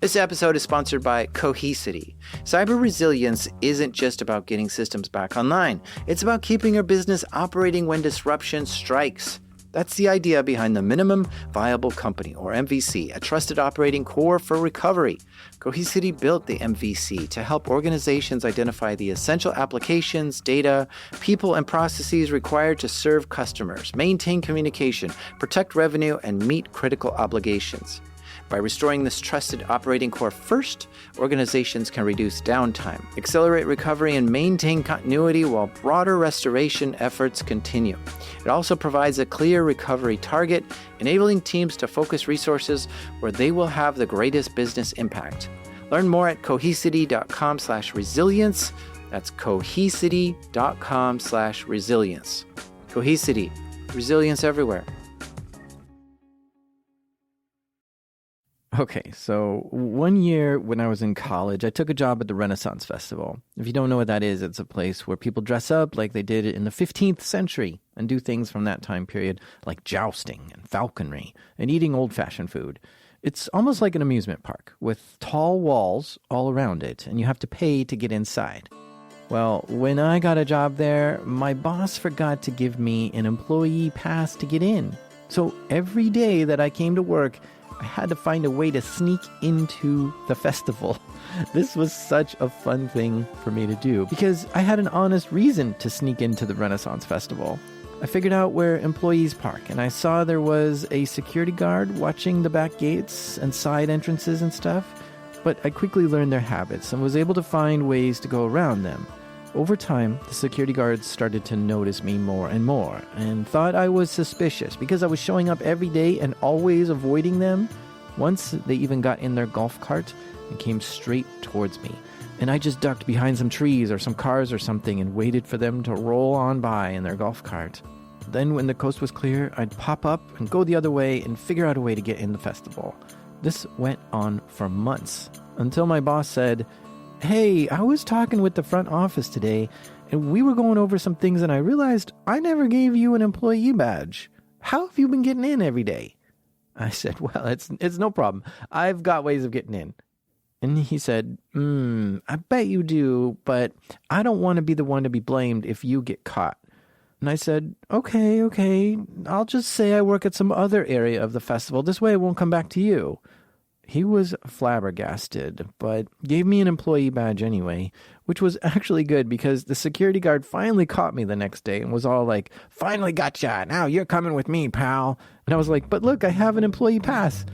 This episode is sponsored by Cohesity. Cyber resilience isn't just about getting systems back online. It's about keeping your business operating when disruption strikes. That's the idea behind the Minimum Viable Company, or MVC, a trusted operating core for recovery. Cohesity built the MVC to help organizations identify the essential applications, data, people, and processes required to serve customers, maintain communication, protect revenue, and meet critical obligations. By restoring this trusted operating core first, organizations can reduce downtime, accelerate recovery, and maintain continuity while broader restoration efforts continue. It also provides a clear recovery target, enabling teams to focus resources where they will have the greatest business impact. Learn more at cohesity.com/resilience. That's cohesity.com/resilience. Cohesity, resilience everywhere. Okay, so one year when I was in college, I took a job at the Renaissance Festival. If you don't know what that is, it's a place where people dress up like they did in the 15th century and do things from that time period like jousting and falconry and eating old-fashioned food. It's almost like an amusement park with tall walls all around it, and you have to pay to get inside. Well, when I got a job there, my boss forgot to give me an employee pass to get in. So every day that I came to work, I had to find a way to sneak into the festival. This was such a fun thing for me to do because I had an honest reason to sneak into the Renaissance Festival. I figured out where employees park, and I saw there was a security guard watching the back gates and side entrances and stuff, but I quickly learned their habits and was able to find ways to go around them. Over time, the security guards started to notice me more and more and thought I was suspicious because I was showing up every day and always avoiding them. Once they even got in their golf cart and came straight towards me, and I just ducked behind some trees or some cars or something and waited for them to roll on by in their golf cart. Then when the coast was clear, I'd pop up and go the other way and figure out a way to get in the festival. This went on for months until my boss said, "Hey, I was talking with the front office today, and we were going over some things, and I realized I never gave you an employee badge. How have you been getting in every day?" I said, "Well, it's no problem. I've got ways of getting in." And he said, "I bet you do, but I don't want to be the one to be blamed if you get caught." And I said, okay, I'll just say I work at some other area of the festival. This way it won't come back to you." He was flabbergasted, but gave me an employee badge anyway, which was actually good because the security guard finally caught me the next day and was all like, "Finally gotcha. Now you're coming with me, pal." And I was like, "But look, I have an employee pass."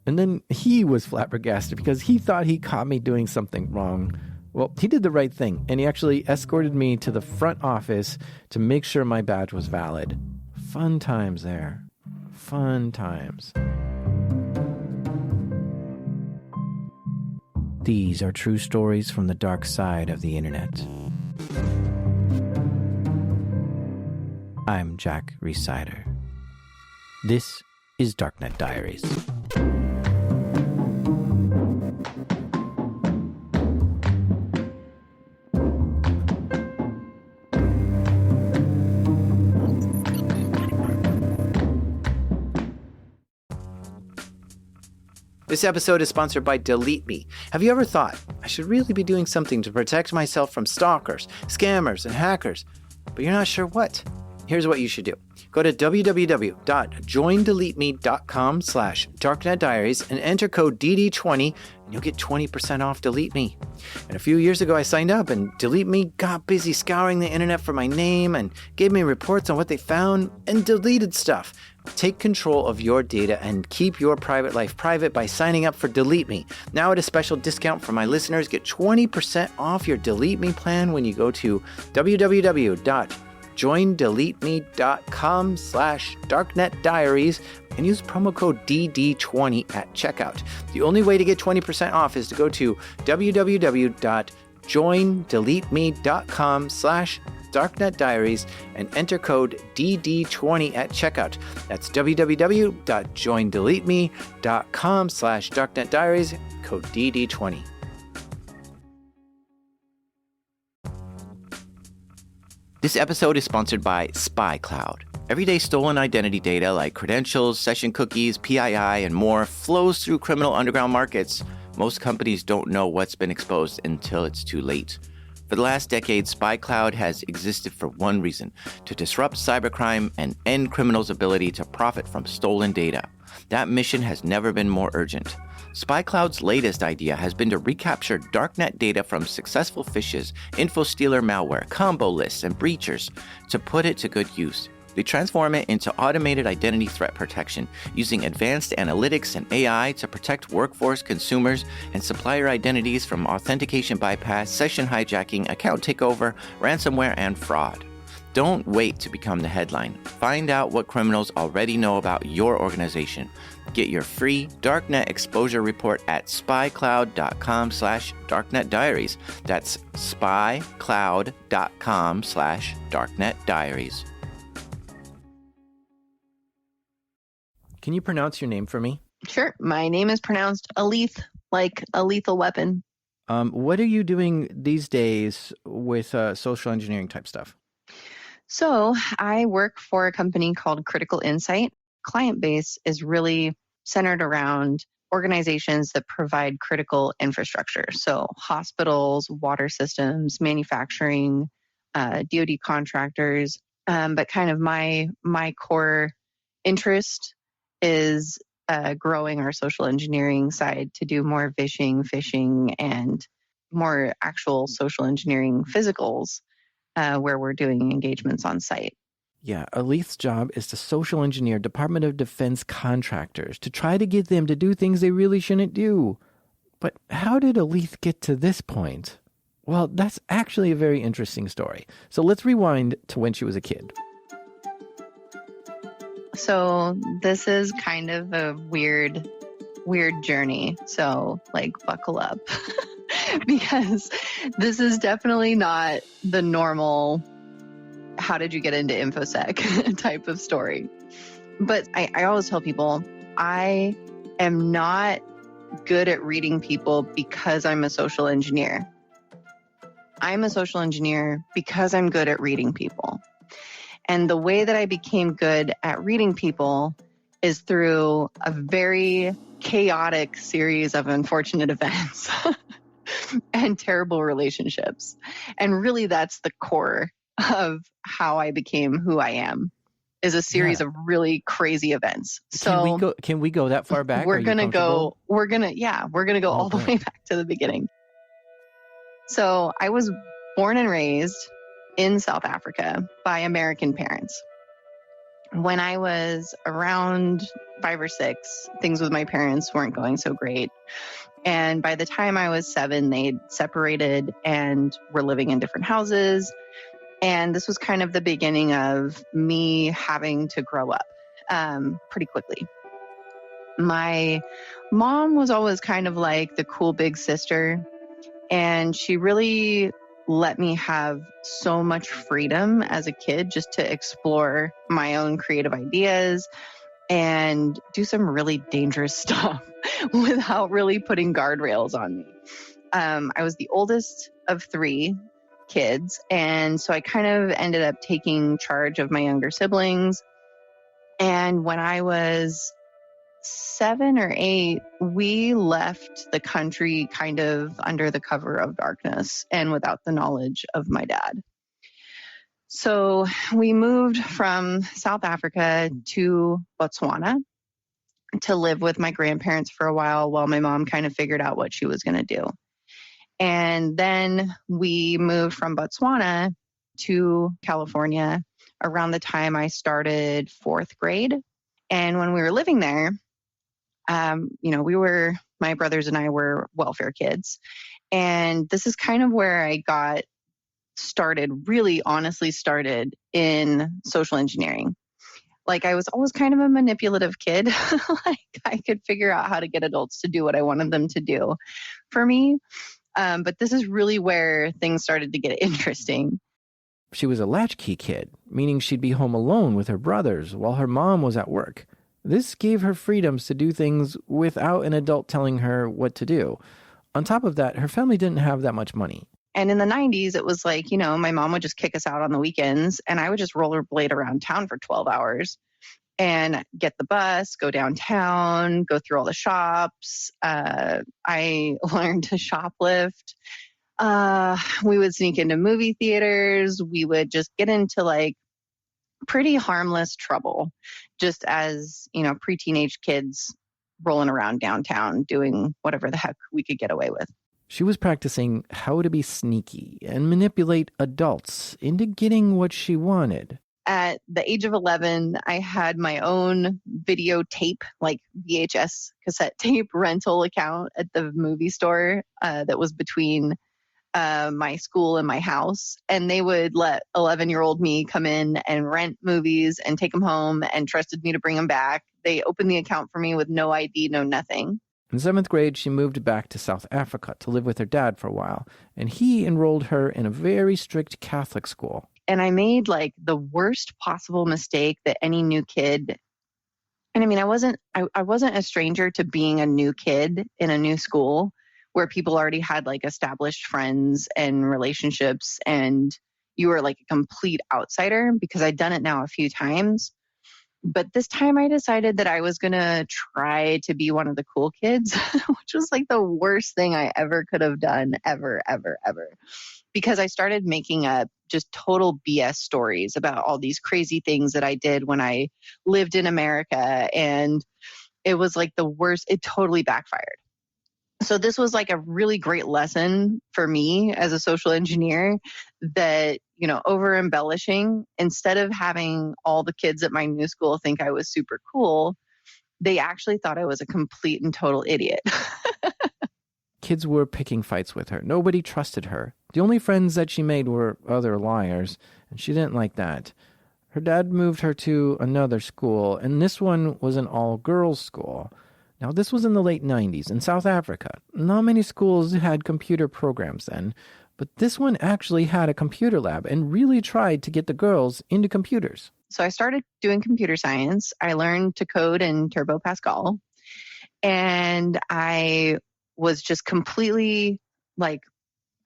And then he was flabbergasted because he thought he caught me doing something wrong. Well, he did the right thing, and he actually escorted me to the front office to make sure my badge was valid. Fun times there. Fun times. These are true stories from the dark side of the internet. I'm Jack Rhysider. This is Darknet Diaries. This episode is sponsored by Delete Me. Have you ever thought, I should really be doing something to protect myself from stalkers, scammers, and hackers, but you're not sure what? Here's what you should do. Go to www.joindeleteme.com/darknetdiaries and enter code DD20 and you'll get 20% off Delete Me. And a few years ago I signed up and Delete Me got busy scouring the internet for my name and gave me reports on what they found and deleted stuff. Take control of your data and keep your private life private by signing up for Delete Me. Now at a special discount for my listeners, get 20% off your Delete Me plan when you go to www.joindeleteme.com/darknetdiaries and use promo code DD20 at checkout. The only way to get 20% off is to go to www.joindeleteme.com/darknetdiaries and enter code DD20 at checkout. That's www.joindeleteme.com/darknetdiaries, code DD20. This episode is sponsored by SpyCloud. Everyday stolen identity data like credentials, session cookies, PII, and more flows through criminal underground markets. Most companies don't know what's been exposed until it's too late. For the last decade, SpyCloud has existed for one reason: to disrupt cybercrime and end criminals' ability to profit from stolen data. That mission has never been more urgent. SpyCloud's latest idea has been to recapture darknet data from successful phishes, info-stealer malware, combo lists, and breachers to put it to good use. They transform it into automated identity threat protection using advanced analytics and AI to protect workforce, consumers, and supplier identities from authentication bypass, session hijacking, account takeover, ransomware, and fraud. Don't wait to become the headline. Find out what criminals already know about your organization. Get your free Darknet exposure report at spycloud.com/darknetdiaries. That's spycloud.com/darknetdiaries. Can you pronounce your name for me? Sure. My name is pronounced Alethe, like a lethal weapon. What are you doing these days with social engineering type stuff? So I work for a company called Critical Insight. Client base is really centered around organizations that provide critical infrastructure. So hospitals, water systems, manufacturing, DoD contractors. But kind of my core interest is growing our social engineering side to do more phishing, and more actual social engineering physicals where we're doing engagements on site. Yeah, Alethe's job is to social engineer Department of Defense contractors to try to get them to do things they really shouldn't do. But how did Alethe get to this point? Well, that's actually a very interesting story. So let's rewind to when she was a kid. So this is kind of a weird journey. So buckle up because this is definitely not the normal how did you get into InfoSec type of story. But I always tell people I am not good at reading people because I'm a social engineer. I'm a social engineer because I'm good at reading people. And the way that I became good at reading people is through a very chaotic series of unfortunate events and terrible relationships. And really, that's the core of how I became who I am, is a series of really crazy events. So can we go that far back? We're going to go all the way back to the beginning. So I was born and raised in South Africa by American parents. When I was around 5 or 6, things with my parents weren't going so great. And by the time I was 7, they'd separated and were living in different houses. And this was kind of the beginning of me having to grow up pretty quickly. My mom was always kind of like the cool big sister, and she really let me have so much freedom as a kid just to explore my own creative ideas and do some really dangerous stuff without really putting guardrails on me. I was the oldest of 3 kids, and so I kind of ended up taking charge of my younger siblings. And when I was 7 or 8, we left the country kind of under the cover of darkness and without the knowledge of my dad. So we moved from South Africa to Botswana to live with my grandparents for a while my mom kind of figured out what she was going to do. And then we moved from Botswana to California around the time I started 4th grade. And when we were living there, my brothers and I were welfare kids. And this is kind of where I got started, really honestly started in social engineering. I was always kind of a manipulative kid. I could figure out how to get adults to do what I wanted them to do for me. But this is really where things started to get interesting. She was a latchkey kid, meaning she'd be home alone with her brothers while her mom was at work. This gave her freedoms to do things without an adult telling her what to do. On top of that, her family didn't have that much money. And in the 90s, it was my mom would just kick us out on the weekends, and I would just rollerblade around town for 12 hours. and get the bus, go downtown, go through all the shops. I learned to shoplift. We would sneak into movie theaters. We would just get into like pretty harmless trouble, just as, pre-teenage kids rolling around downtown doing whatever the heck we could get away with. She was practicing how to be sneaky and manipulate adults into getting what she wanted. At the age of 11, I had my own videotape, like VHS cassette tape rental account at the movie store that was between my school and my house. And they would let 11-year-old me come in and rent movies and take them home and trusted me to bring them back. They opened the account for me with no ID, no nothing. In 7th grade, she moved back to South Africa to live with her dad for a while, and he enrolled her in a very strict Catholic school. And I made like the worst possible mistake that any new kid. And I mean, I wasn't a stranger to being a new kid in a new school where people already had like established friends and relationships, and you were like a complete outsider, because I'd done it now a few times. But this time I decided that I was going to try to be one of the cool kids, which was like the worst thing I ever could have done, ever, ever, ever. Because I started making up just total BS stories about all these crazy things that I did when I lived in America. And it was like the worst. It totally backfired. So this was like a really great lesson for me as a social engineer that, over embellishing, instead of having all the kids at my new school think I was super cool, they actually thought I was a complete and total idiot. Kids were picking fights with her. Nobody trusted her. The only friends that she made were other liars, and she didn't like that. Her dad moved her to another school, and this one was an all-girls school. Now, this was in the late 90s in South Africa. Not many schools had computer programs then, but this one actually had a computer lab and really tried to get the girls into computers. So I started doing computer science. I learned to code in Turbo Pascal, and I was just completely like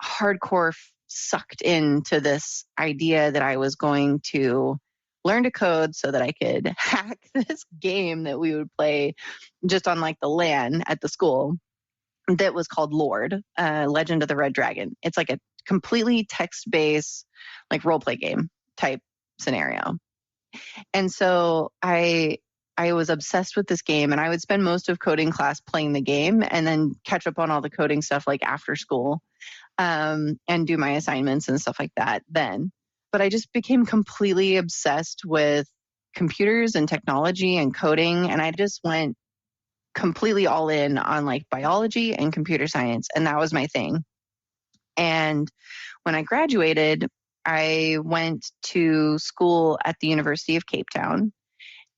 hardcore sucked into this idea that I was going to learn to code so that I could hack this game that we would play just on like the LAN at the school that was called Lord, Legend of the Red Dragon. It's like a completely text-based like role play game type scenario. And so I was obsessed with this game, and I would spend most of coding class playing the game and then catch up on all the coding stuff like after school, and do my assignments and stuff like that then. But I just became completely obsessed with computers and technology and coding, and I just went completely all in on like biology and computer science, and that was my thing. And when I graduated, I went to school at the University of Cape Town,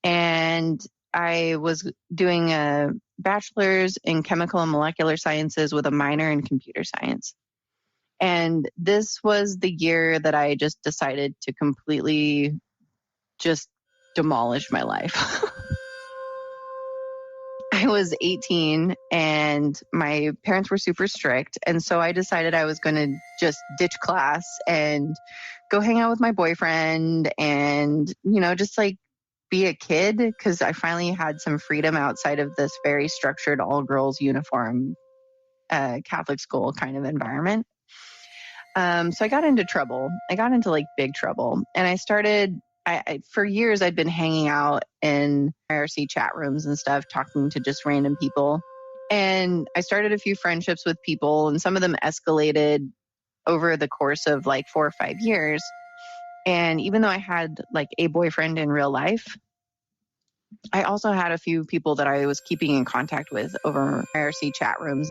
and I was doing a bachelor's in chemical and molecular sciences with a minor in computer science. And this was the year that I just decided to completely just demolish my life. I was 18 and my parents were super strict. And so I decided I was going to just ditch class and go hang out with my boyfriend and, just like be a kid, because I finally had some freedom outside of this very structured all-girls uniform Catholic school kind of environment. So I got into trouble. I got into like big trouble. And I started, for years, I'd been hanging out in IRC chat rooms and stuff, talking to just random people. And I started a few friendships with people, and some of them escalated over the course of like 4 or 5 years. And even though I had like a boyfriend in real life, I also had a few people that I was keeping in contact with over IRC chat rooms.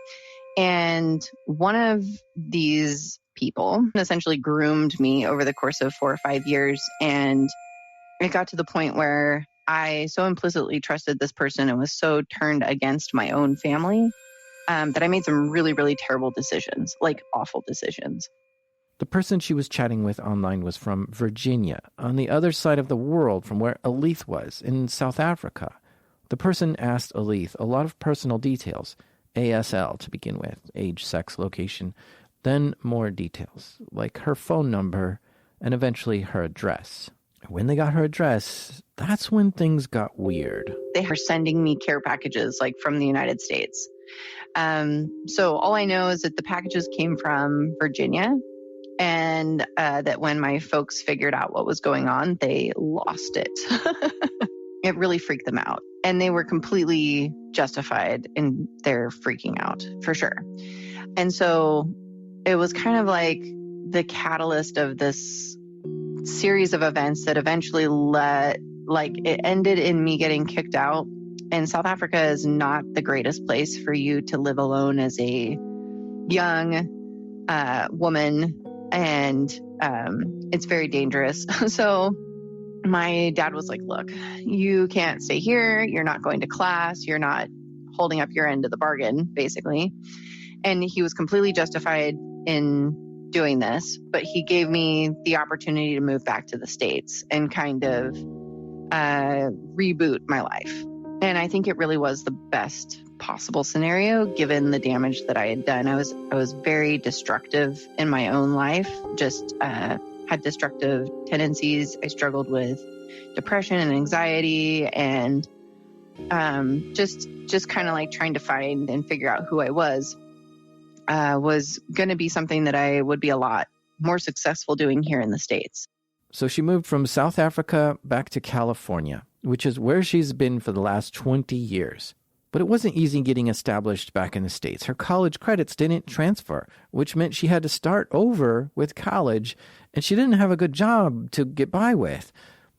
And one of these people essentially groomed me over the course of 4 or 5 years. And it got to the point where I so implicitly trusted this person and was so turned against my own family that I made some really, really terrible decisions, like awful decisions. The person she was chatting with online was from Virginia, on the other side of the world from where Alethe was, in South Africa. The person asked Alethe a lot of personal details, ASL to begin with, age, sex, location, then more details, like her phone number and eventually her address. When they got her address, that's when things got weird. They were sending me care packages like from the United States. So all I know is that the packages came from Virginia, and that when my folks figured out what was going on, they lost it. It really freaked them out. And they were completely justified in their freaking out, for sure. And so it was kind of like the catalyst of this series of events that eventually it ended in me getting kicked out. And South Africa is not the greatest place for you to live alone as a young woman. And it's very dangerous. So my dad was like, look, you can't stay here. You're not going to class. You're not holding up your end of the bargain, basically. And he was completely justified in doing this, but he gave me the opportunity to move back to the States and kind of reboot my life. And I think it really was the best possible scenario given the damage that I had done. I was very destructive in my own life, just had destructive tendencies. I struggled with depression and anxiety, and just kind of like trying to find and figure out who I was going to be something that I would be a lot more successful doing here in the States. So she moved from South Africa back to California, which is where she's been for the last 20 years. But it wasn't easy getting established back in the States. Her college credits didn't transfer, which meant she had to start over with college, and she didn't have a good job to get by with.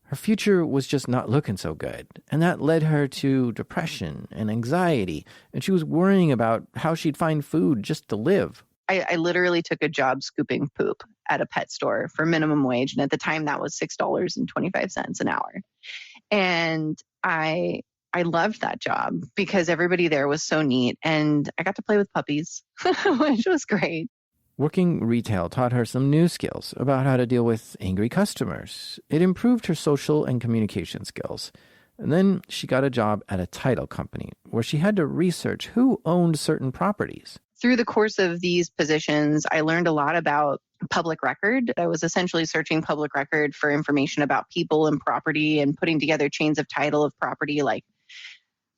Her future was just not looking so good, and that led her to depression and anxiety, and she was worrying about how she'd find food just to live. I literally took a job scooping poop at a pet store for minimum wage, and at the time that was $6.25 an hour. And I loved that job because everybody there was so neat, and I got to play with puppies, which was great. Working retail taught her some new skills about how to deal with angry customers. It improved her social and communication skills. And then she got a job at a title company where she had to research who owned certain properties. Through the course of these positions, I learned a lot about public record. I was essentially searching public record for information about people and property and putting together chains of title of property, like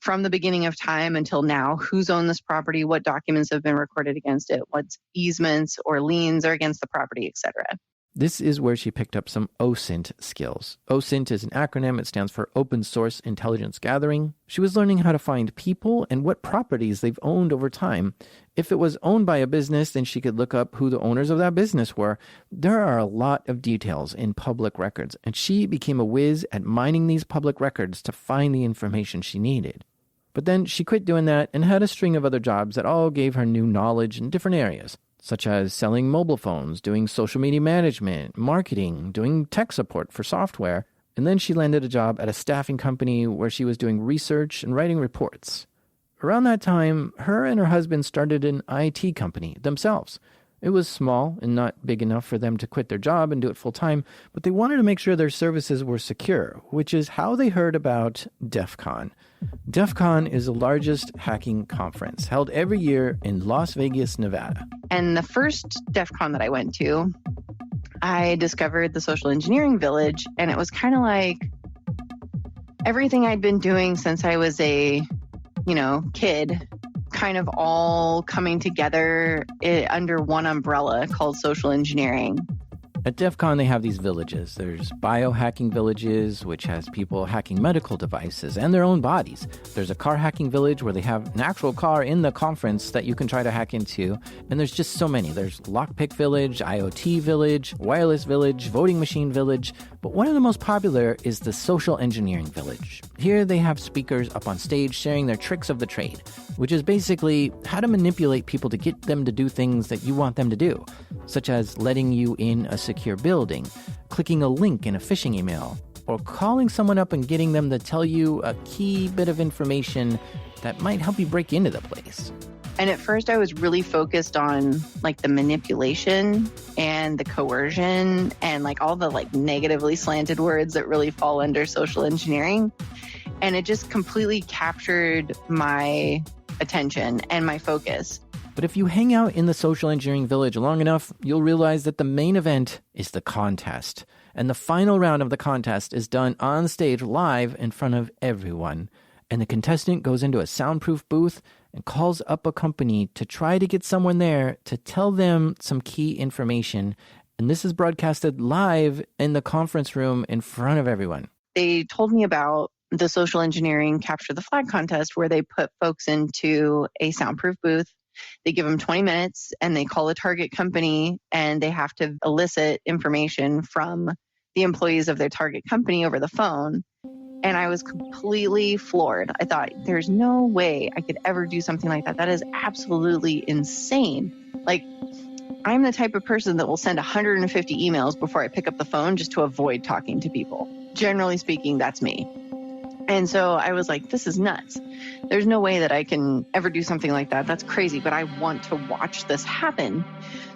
from the beginning of time until now, who's owned this property, what documents have been recorded against it, what easements or liens are against the property, etc. This is where she picked up some OSINT skills. OSINT is an acronym. It stands for Open Source Intelligence Gathering. She was learning how to find people and what properties they've owned over time. If it was owned by a business, then she could look up who the owners of that business were. There are a lot of details in public records, and she became a whiz at mining these public records to find the information she needed. But then she quit doing that and had a string of other jobs that all gave her new knowledge in different areas, such as selling mobile phones, doing social media management, marketing, doing tech support for software. And then she landed a job at a staffing company where she was doing research and writing reports. Around that time, her and her husband started an IT company themselves. It was small and not big enough for them to quit their job and do it full time, but they wanted to make sure their services were secure, which is how they heard about DEF CON. DEF CON is the largest hacking conference held every year in Las Vegas, Nevada. And the first DEF CON that I went to, I discovered the social engineering village, and it was kind of like everything I'd been doing since I was a, kid, kind of all coming together under one umbrella called social engineering. At DEF CON, they have these villages. There's biohacking villages, which has people hacking medical devices and their own bodies. There's a car hacking village where they have an actual car in the conference that you can try to hack into. And there's just so many. There's lockpick village, IoT village, wireless village, voting machine village. But one of the most popular is the social engineering village. Here they have speakers up on stage sharing their tricks of the trade, which is basically how to manipulate people to get them to do things that you want them to do, such as letting you in a secure building, clicking a link in a phishing email, or calling someone up and getting them to tell you a key bit of information that might help you break into the place. And at first I was really focused on like the manipulation and the coercion and like all the like negatively slanted words that really fall under social engineering. And it just completely captured my attention and my focus. But if you hang out in the social engineering village long enough, you'll realize that the main event is the contest. And the final round of the contest is done on stage live in front of everyone. And the contestant goes into a soundproof booth and calls up a company to try to get someone there to tell them some key information. And this is broadcasted live in the conference room in front of everyone. They told me about the social engineering capture the flag contest where they put folks into a soundproof booth. They give them 20 minutes and they call a target company and they have to elicit information from the employees of their target company over the phone. And I was completely floored. I thought, there's no way I could ever do something like that. That is absolutely insane. Like, I'm the type of person that will send 150 emails before I pick up the phone just to avoid talking to people. Generally speaking, that's me. And so I was like, this is nuts. There's no way that I can ever do something like that. That's crazy, but I want to watch this happen.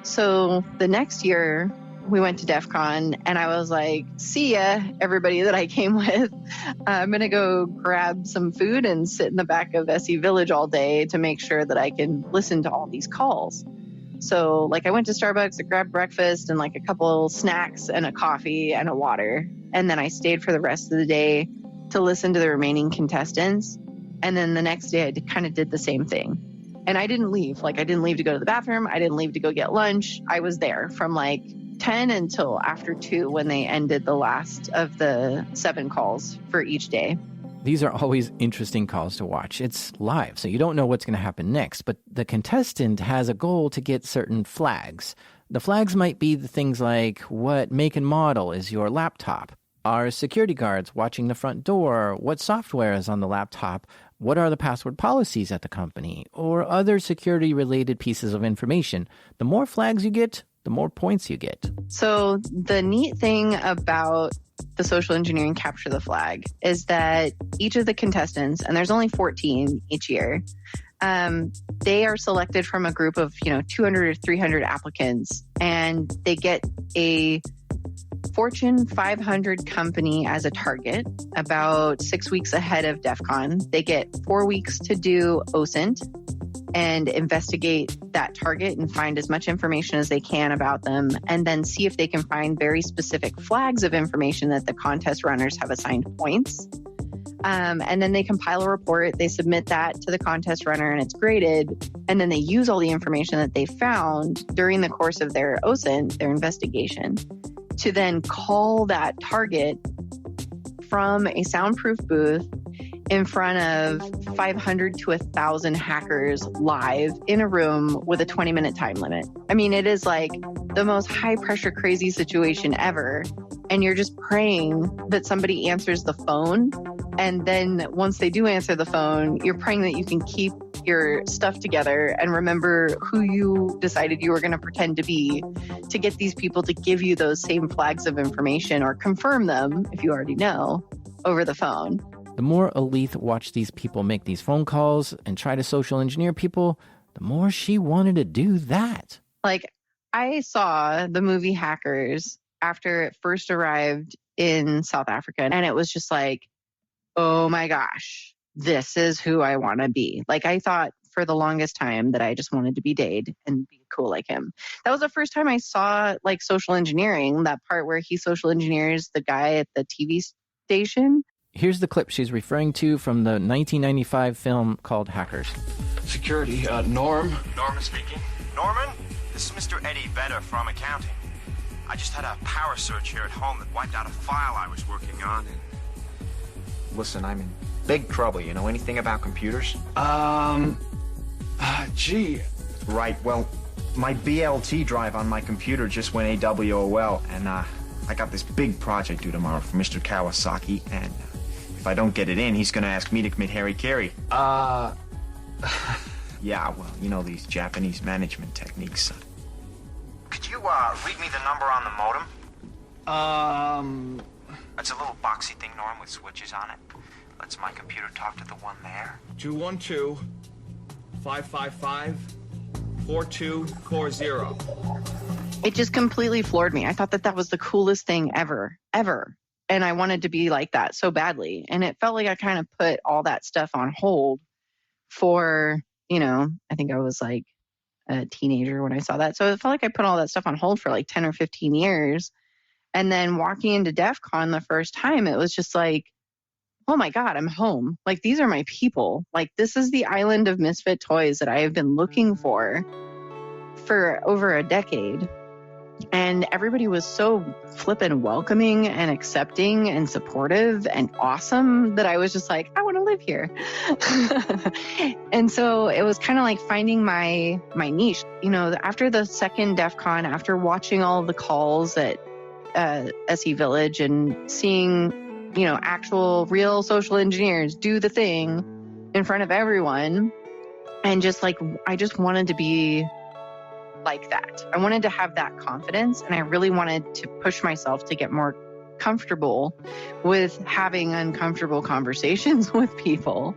So the next year, we went to DEF CON and I was like, see ya, everybody that I came with. I'm going to go grab some food and sit in the back of SE Village all day to make sure that I can listen to all these calls. So like I went to Starbucks, I grabbed breakfast and like a couple snacks and a coffee and a water. And then I stayed for the rest of the day to listen to the remaining contestants. And then the next day I kind of did the same thing. And I didn't leave. Like I didn't leave to go to the bathroom. I didn't leave to go get lunch. I was there from like 10 until after 2 when they ended the last of the 7 calls for each day. These are always interesting calls to watch. It's live, so you don't know what's going to happen next, but the contestant has a goal to get certain flags. The flags might be the things like, what make and model is your laptop? Are security guards watching the front door? What software is on the laptop? What are the password policies at the company? Or other security-related pieces of information. The more flags you get, the more points you get. So the neat thing about the social engineering capture the flag is that each of the contestants, and there's only 14 each year, they are selected from a group of 200 or 300 applicants, and they get a Fortune 500 company as a target about 6 weeks ahead of DEF CON. They get 4 weeks to do OSINT and investigate that target and find as much information as they can about them, and then see if they can find very specific flags of information that the contest runners have assigned points. And then they compile a report, they submit that to the contest runner, and it's graded. And then they use all the information that they found during the course of their OSINT, their investigation, to then call that target from a soundproof booth in front of 500 to 1,000 hackers live in a room with a 20-minute time limit. I mean, it is like the most high-pressure, crazy situation ever. And you're just praying that somebody answers the phone. And then once they do answer the phone, you're praying that you can keep your stuff together and remember who you decided you were going to pretend to be to get these people to give you those same flags of information or confirm them, if you already know, over the phone. The more Alethe watched these people make these phone calls and try to social engineer people, the more she wanted to do that. Like, I saw the movie Hackers after it first arrived in South Africa, and it was just like, oh my gosh, this is who I want to be. Like, I thought for the longest time that I just wanted to be Dade and be cool like him. That was the first time I saw like social engineering, that part where he social engineers the guy at the TV station. Here's the clip she's referring to from the 1995 film called Hackers. Security, Norm. Norman speaking. Norman, this is Mr. Eddie Vedder from accounting. I just had a power surge here at home that wiped out a file I was working on. Listen, I'm in big trouble. You know anything about computers? Gee. Right, well, my BLT drive on my computer just went AWOL, and I got this big project due tomorrow for Mr. Kawasaki, and if I don't get it in, he's gonna ask me to commit harikiri. Yeah, well, you know these Japanese management techniques. Could you read me the number on the modem? It's a little boxy thing, Norm, with switches on it. Lets my computer talk to the one there. 212-555-4240. It just completely floored me. I thought that was the coolest thing ever. And I wanted to be like that so badly. And it felt like I kind of put all that stuff on hold for, I think I was like a teenager when I saw that. So it felt like I put all that stuff on hold for like 10 or 15 years. And then walking into DEF CON the first time, it was just like, oh my God, I'm home. Like, these are my people. Like, this is the island of misfit toys that I have been looking for over a decade. And everybody was so flippin' welcoming and accepting and supportive and awesome that I was just like, I want to live here. And so it was kind of like finding my niche. You know, after the second DEF CON, after watching all of the calls at SE Village and seeing, you know, actual real social engineers do the thing in front of everyone, and just like, I just wanted to be like that. I wanted to have that confidence, and I really wanted to push myself to get more comfortable with having uncomfortable conversations with people,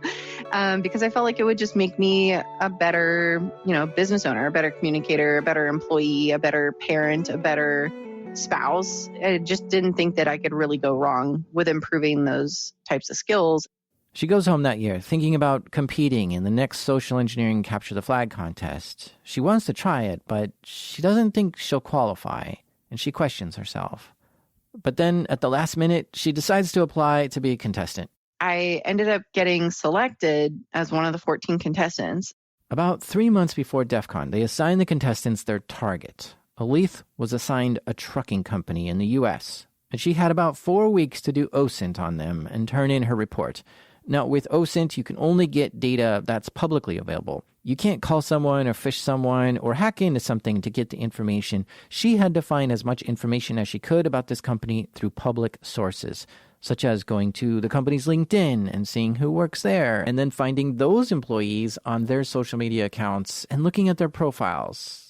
because I felt like it would just make me a better, you know, business owner, a better communicator, a better employee, a better parent, a better spouse. I just didn't think that I could really go wrong with improving those types of skills. She goes home that year thinking about competing in the next social engineering capture the flag contest. She wants to try it, but she doesn't think she'll qualify, and she questions herself. But then at the last minute, she decides to apply to be a contestant. I ended up getting selected as one of the 14 contestants. About 3 months before DEF CON, they assigned the contestants their target. Alethe was assigned a trucking company in the U.S., and she had about 4 weeks to do OSINT on them and turn in her report. Now, with OSINT, you can only get data that's publicly available. You can't call someone or phish someone or hack into something to get the information. She had to find as much information as she could about this company through public sources, such as going to the company's LinkedIn and seeing who works there, and then finding those employees on their social media accounts and looking at their profiles.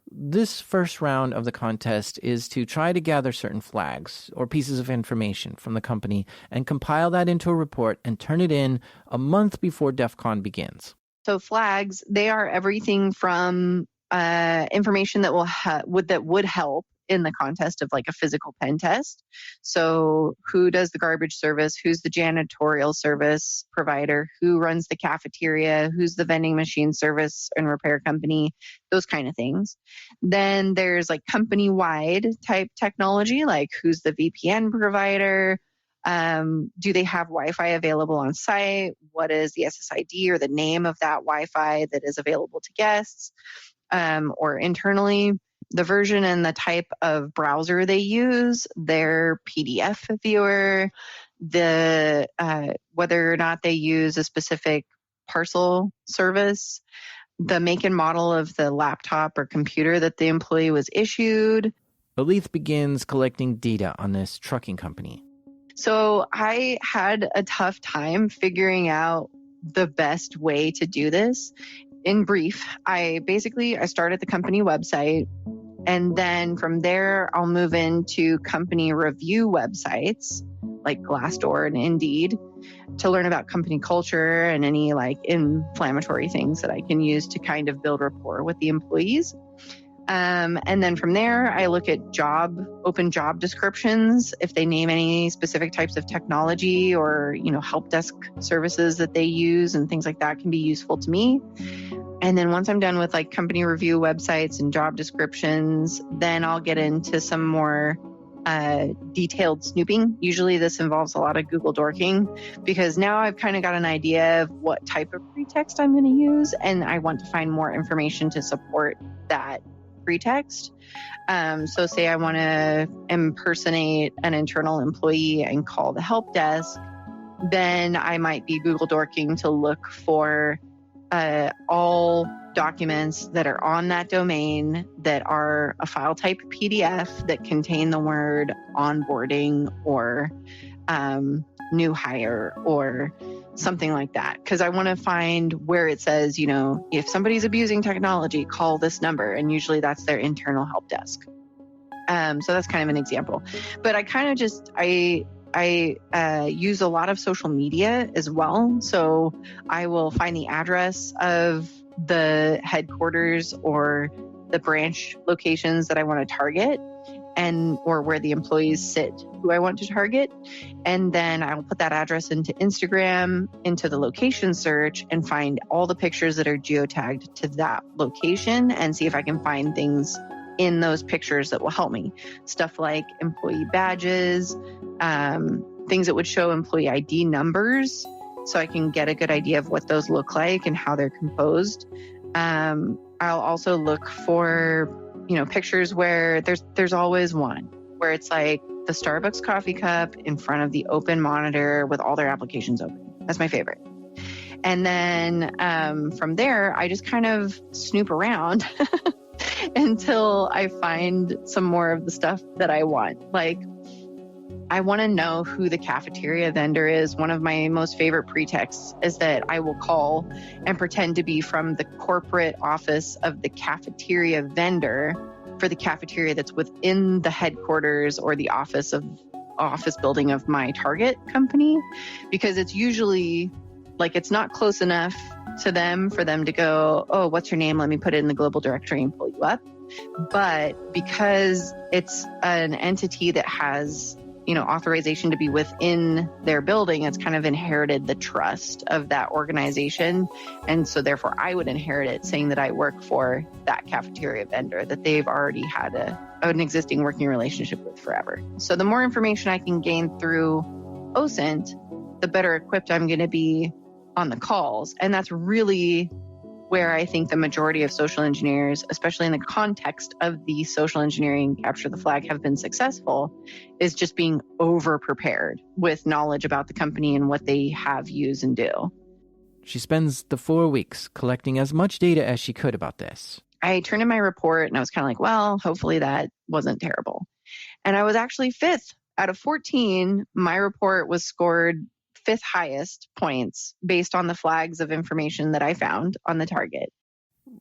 This first round of the contest is to try to gather certain flags or pieces of information from the company and compile that into a report and turn it in a month before DEF CON begins. So flags, they are everything from information that would help in the contest of like a physical pen test. So who does the garbage service? Who's the janitorial service provider? Who runs the cafeteria? Who's the vending machine service and repair company? Those kind of things. Then there's like company-wide type technology, like who's the VPN provider? Do they have Wi-Fi available on site? What is the SSID or the name of that Wi-Fi that is available to guests or internally? The version and the type of browser they use, their PDF viewer, whether or not they use a specific parcel service, the make and model of the laptop or computer that the employee was issued. Alethe begins collecting data on this trucking company. So I had a tough time figuring out the best way to do this. In brief, I started the company website, and then from there, I'll move into company review websites like Glassdoor and Indeed to learn about company culture and any like inflammatory things that I can use to kind of build rapport with the employees. And then from there, I look at open job descriptions. If they name any specific types of technology or, you know, help desk services that they use and things like that can be useful to me. And then once I'm done with like company review websites and job descriptions, then I'll get into some more detailed snooping. Usually this involves a lot of Google dorking because now I've kind of got an idea of what type of pretext I'm going to use, and I want to find more information to support that pretext. So say I want to impersonate an internal employee and call the help desk, then I might be Google dorking to look for all documents that are on that domain that are a file type PDF that contain the word onboarding or new hire or something like that. Because I want to find where it says, you know, if somebody's abusing technology, call this number. And usually that's their internal help desk. So that's kind of an example. But I kind of just, I use a lot of social media as well. So I will find the address of the headquarters or the branch locations that I want to target. and or where the employees sit who I want to target. And then I will put that address into Instagram, into the location search, and find all the pictures that are geotagged to that location and see if I can find things in those pictures that will help me. Stuff like employee badges, things that would show employee ID numbers so I can get a good idea of what those look like and how they're composed. I'll also look for, pictures where there's always one where it's like the Starbucks coffee cup in front of the open monitor with all their applications open. That's my favorite. And then from there, I just kind of snoop around until I find some more of the stuff that I want. Like, I want to know who the cafeteria vendor is. One of my most favorite pretexts is that I will call and pretend to be from the corporate office of the cafeteria vendor for the cafeteria that's within the headquarters or the office building of my target company, because it's usually like it's not close enough to them for them to go, oh, what's your name? Let me put it in the global directory and pull you up. But because it's an entity that has authorization to be within their building, it's kind of inherited the trust of that organization. And so therefore I would inherit it saying that I work for that cafeteria vendor that they've already had an existing working relationship with forever. So the more information I can gain through OSINT, the better equipped I'm going to be on the calls. And that's really where I think the majority of social engineers, especially in the context of the social engineering capture the flag, have been successful, is just being over prepared with knowledge about the company and what they have, use, and do. She spends the 4 weeks collecting as much data as she could about this. I turned in my report and I was kind of like, well, hopefully that wasn't terrible. And I was actually 5th out of 14. My report was scored 5th highest points based on the flags of information that I found on the target.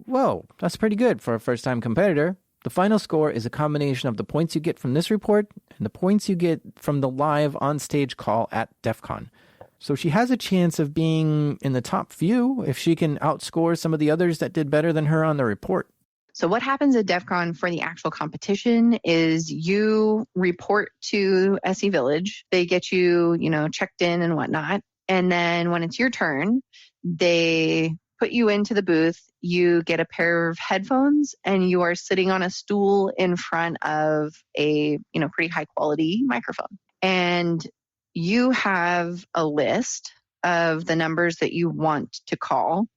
Whoa, that's pretty good for a first-time competitor. The final score is a combination of the points you get from this report and the points you get from the live on-stage call at DEF CON. So she has a chance of being in the top few if she can outscore some of the others that did better than her on the report. So what happens at DEF CON for the actual competition is you report to SE Village. They get you, checked in and whatnot. And then when it's your turn, they put you into the booth. You get a pair of headphones and you are sitting on a stool in front of a, pretty high quality microphone. And you have a list of the numbers that you want to call.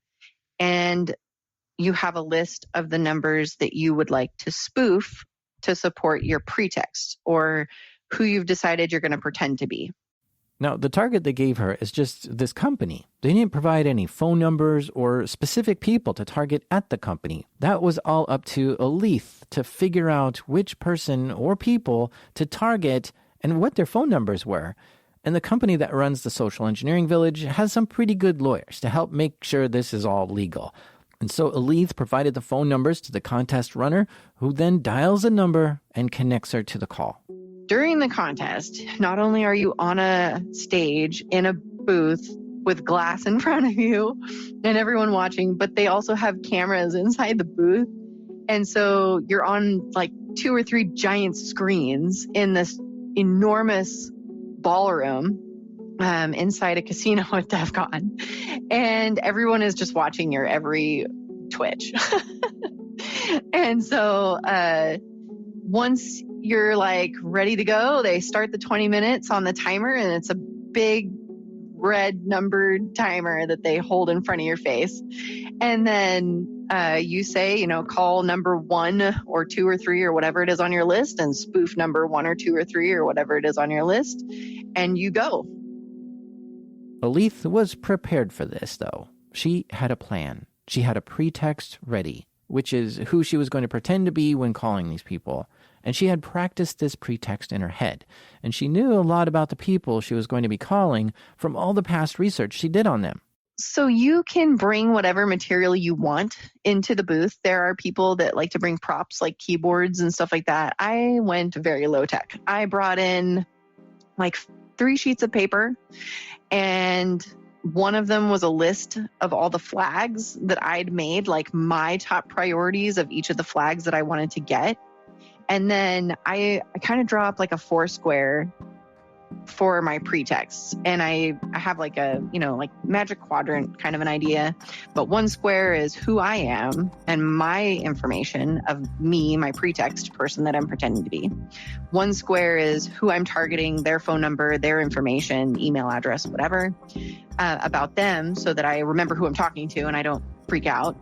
And you have a list of the numbers that you would like to spoof to support your pretext or who you've decided you're going to pretend to be. Now, the target they gave her is just this company. They didn't provide any phone numbers or specific people to target at the company. That was all up to Alethe to figure out which person or people to target and what their phone numbers were. And the company that runs the Social Engineering Village has some pretty good lawyers to help make sure this is all legal. And so Alethe provided the phone numbers to the contest runner, who then dials a number and connects her to the call. During the contest, not only are you on a stage in a booth with glass in front of you and everyone watching, but they also have cameras inside the booth. And so you're on like 2 or 3 giant screens in this enormous ballroom inside a casino at DEF CON. And everyone is just watching your every twitch. And so once you're like ready to go, they start the 20 minutes on the timer, and it's a big red numbered timer that they hold in front of your face. And then you say, call number 1 or 2 or 3 or whatever it is on your list, and spoof number 1 or 2 or 3 or whatever it is on your list, and you go. Alethe was prepared for this, though. She had a plan. She had a pretext ready, which is who she was going to pretend to be when calling these people. And she had practiced this pretext in her head. And she knew a lot about the people she was going to be calling from all the past research she did on them. So you can bring whatever material you want into the booth. There are people that like to bring props like keyboards and stuff like that. I went very low tech. I brought in like 3 sheets of paper, and one of them was a list of all the flags that I'd made, like my top priorities of each of the flags that I wanted to get. And then I kind of draw up like a 4-square for my pretexts. And I have like a, like magic quadrant kind of an idea. But 1 square is who I am and my information of me, my pretext person that I'm pretending to be. 1 square is who I'm targeting, their phone number, their information, email address, whatever, about them so that I remember who I'm talking to and I don't freak out.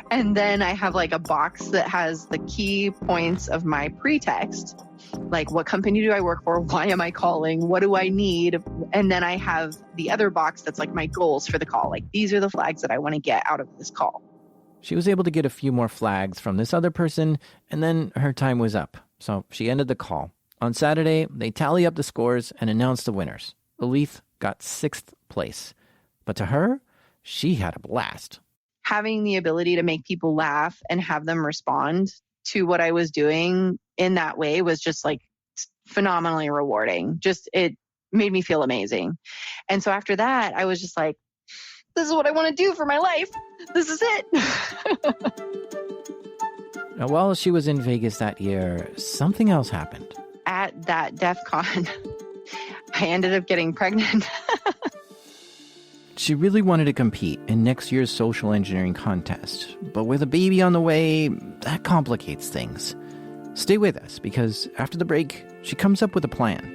And then I have like a box that has the key points of my pretext. Like, what company do I work for? Why am I calling? What do I need? And then I have the other box that's like my goals for the call. Like, these are the flags that I want to get out of this call. She was able to get a few more flags from this other person, and then her time was up. So she ended the call. On Saturday, they tally up the scores and announce the winners. Alethe got 6th place. But to her, she had a blast. Having the ability to make people laugh and have them respond to what I was doing in that way was just like phenomenally rewarding. Just, it made me feel amazing. And so after that, I was just like, this is what I want to do for my life. This is it. Now, while she was in Vegas that year, something else happened. At that DEF CON, I ended up getting pregnant. She really wanted to compete in next year's social engineering contest, but with a baby on the way, that complicates things. Stay with us, because after the break, she comes up with a plan.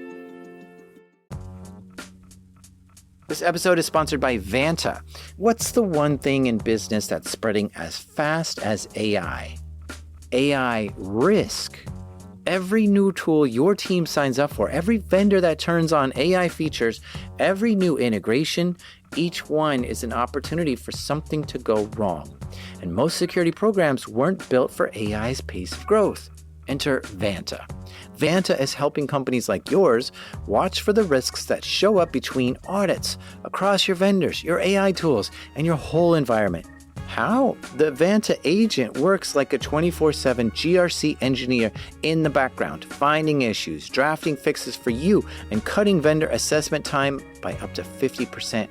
This episode is sponsored by Vanta. What's the one thing in business that's spreading as fast as AI? AI risk. Every new tool your team signs up for, every vendor that turns on AI features, every new integration, each one is an opportunity for something to go wrong. And most security programs weren't built for AI's pace of growth. Enter Vanta. Vanta is helping companies like yours watch for the risks that show up between audits, across your vendors, your AI tools, and your whole environment. How? The Vanta agent works like a 24/7 GRC engineer in the background, finding issues, drafting fixes for you, and cutting vendor assessment time by up to 50%.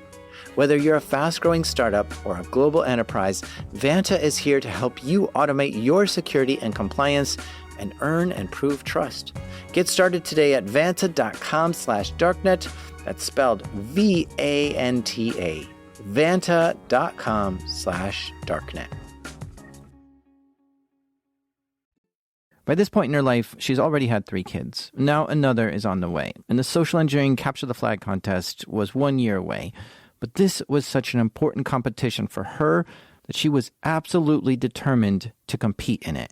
Whether you're a fast-growing startup or a global enterprise, Vanta is here to help you automate your security and compliance and earn and prove trust. Get started today at vanta.com/darknet. That's spelled VANTA. Vanta.com/darknet. By this point in her life, she's already had 3 kids. Now another is on the way, and the social engineering Capture the Flag contest was 1 year away. But this was such an important competition for her that she was absolutely determined to compete in it.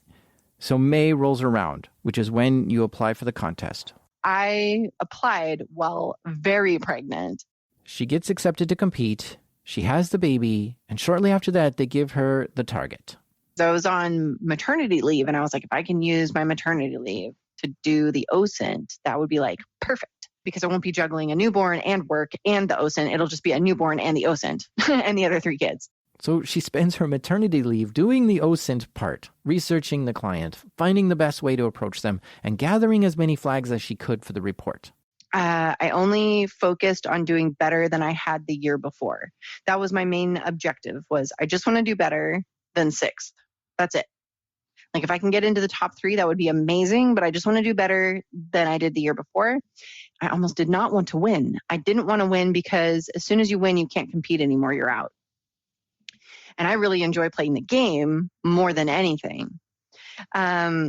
So May rolls around, which is when you apply for the contest. I applied while very pregnant. She gets accepted to compete. She has the baby, and shortly after that, they give her the target. So I was on maternity leave, and I was like, if I can use my maternity leave to do the OSINT, that would be like perfect, because I won't be juggling a newborn and work and the OSINT. It'll just be a newborn and the OSINT and the other 3 kids. So she spends her maternity leave doing the OSINT part, researching the client, finding the best way to approach them, and gathering as many flags as she could for the report. I only focused on doing better than I had the year before. That was my main objective, was I just want to do better than 6th. That's it. Like, if I can get into the top 3, that would be amazing, but I just want to do better than I did the year before. I almost did not want to win. I didn't want to win because as soon as you win, you can't compete anymore. You're out. And I really enjoy playing the game more than anything.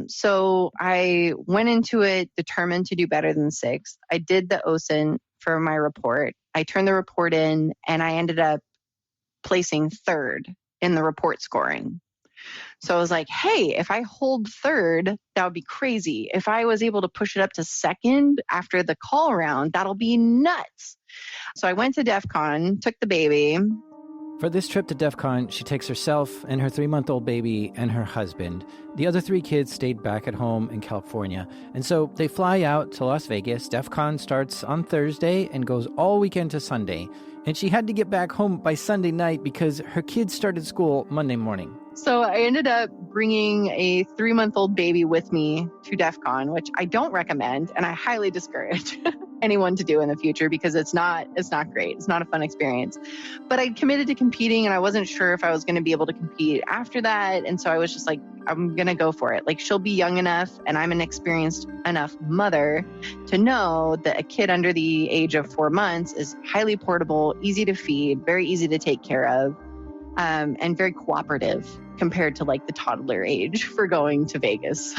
So I went into it determined to do better than 6th. I did the OSINT for my report. I turned the report in, and I ended up placing 3rd in the report scoring. So I was like, hey, if I hold 3rd, that would be crazy. If I was able to push it up to 2nd after the call round, that'll be nuts. So I went to DEF CON, took the baby. For this trip to DEF CON, she takes herself and her 3-month-old baby and her husband. The other 3 kids stayed back at home in California. And so they fly out to Las Vegas. DEF CON starts on Thursday and goes all weekend to Sunday. and she had to get back home by Sunday night because her kids started school Monday morning. So I ended up bringing a 3-month-old baby with me to DEF CON, which I don't recommend, and I highly discourage anyone to do in the future because it's not great. It's not a fun experience. But I committed to competing, and I wasn't sure if I was going to be able to compete after that. And so I was just like, I'm going to go for it. Like, she'll be young enough, and I'm an experienced enough mother to know that a kid under the age of 4 months is highly portable, easy to feed, very easy to take care of. And very cooperative compared to like the toddler age for going to Vegas.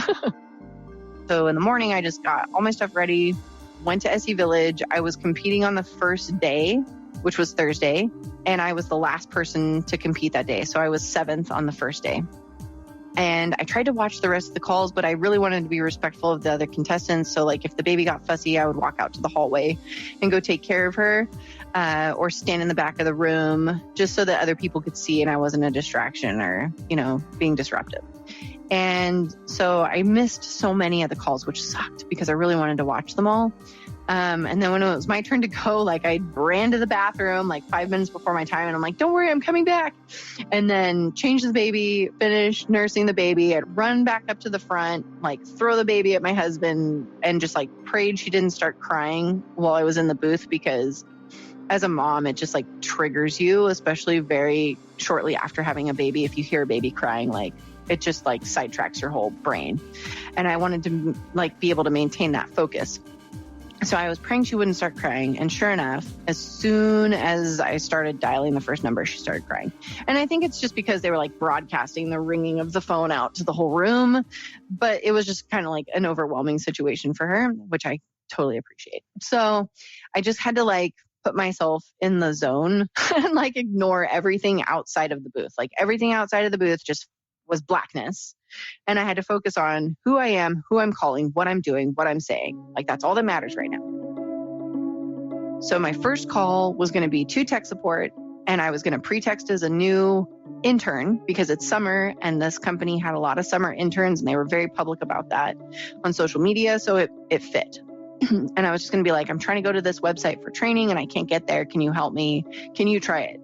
So in the morning, I just got all my stuff ready, went to SE Village. I was competing on the first day, which was Thursday, and I was the last person to compete that day. So I was 7th on the first day. And I tried to watch the rest of the calls, but I really wanted to be respectful of the other contestants. So like if the baby got fussy, I would walk out to the hallway and go take care of her, or stand in the back of the room just so that other people could see and I wasn't a distraction or, being disruptive. And so I missed so many of the calls, which sucked because I really wanted to watch them all. And then when it was my turn to go, like I ran to the bathroom like 5 minutes before my time and I'm like, don't worry, I'm coming back. And then changed the baby, finished nursing the baby. I'd run back up to the front, like throw the baby at my husband and just like prayed she didn't start crying while I was in the booth because as a mom, it just like triggers you, especially very shortly after having a baby. If you hear a baby crying, like it just like sidetracks your whole brain. And I wanted to like be able to maintain that focus. So I was praying she wouldn't start crying. And sure enough, as soon as I started dialing the first number, she started crying. And I think it's just because they were like broadcasting the ringing of the phone out to the whole room. But it was just kind of like an overwhelming situation for her, which I totally appreciate. So I just had to like put myself in the zone and like ignore everything outside of the booth. Like everything outside of the booth just was blackness. And I had to focus on who I am, who I'm calling, what I'm doing, what I'm saying. Like that's all that matters right now. So my first call was going to be to tech support, and I was going to pre-text as a new intern because it's summer and this company had a lot of summer interns and they were very public about that on social media. So it fit. And I was just going to be like, I'm trying to go to this website for training and I can't get there. Can you help me? Can you try it?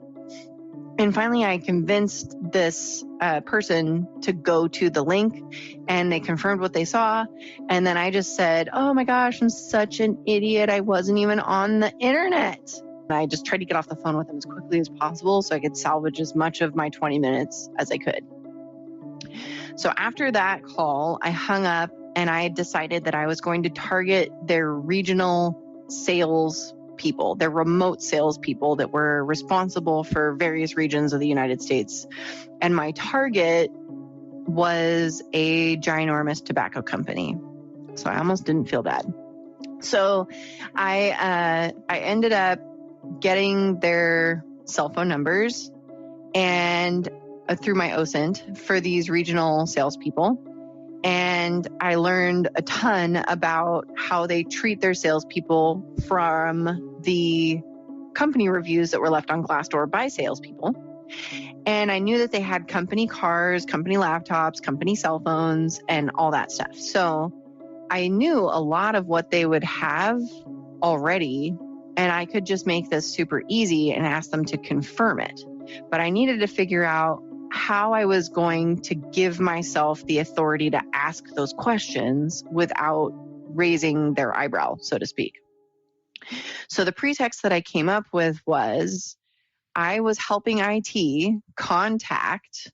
And finally, I convinced this person to go to the link and they confirmed what they saw. And then I just said, oh my gosh, I'm such an idiot. I wasn't even on the internet. And I just tried to get off the phone with them as quickly as possible so I could salvage as much of my 20 minutes as I could. So after that call, I hung up and I decided that I was going to target their regional sales people, their remote sales people that were responsible for various regions of the United States. And my target was a ginormous tobacco company. So I almost didn't feel bad. So I ended up getting their cell phone numbers and through my OSINT for these regional salespeople. And I learned a ton about how they treat their salespeople from the company reviews that were left on Glassdoor by salespeople. And I knew that they had company cars, company laptops, company cell phones, and all that stuff. So I knew a lot of what they would have already, and I could just make this super easy and ask them to confirm it. But I needed to figure out how I was going to give myself the authority to ask those questions without raising their eyebrow, so to speak. So the pretext that I came up with was I was helping IT contact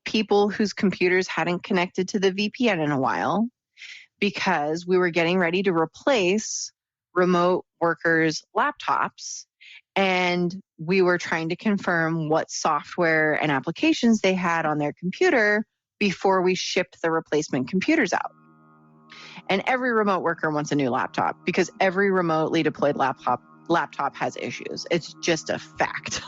people whose computers hadn't connected to the VPN in a while because we were getting ready to replace remote workers' laptops. And we were trying to confirm what software and applications they had on their computer before we shipped the replacement computers out. And every remote worker wants a new laptop because every remotely deployed laptop has issues. It's just a fact.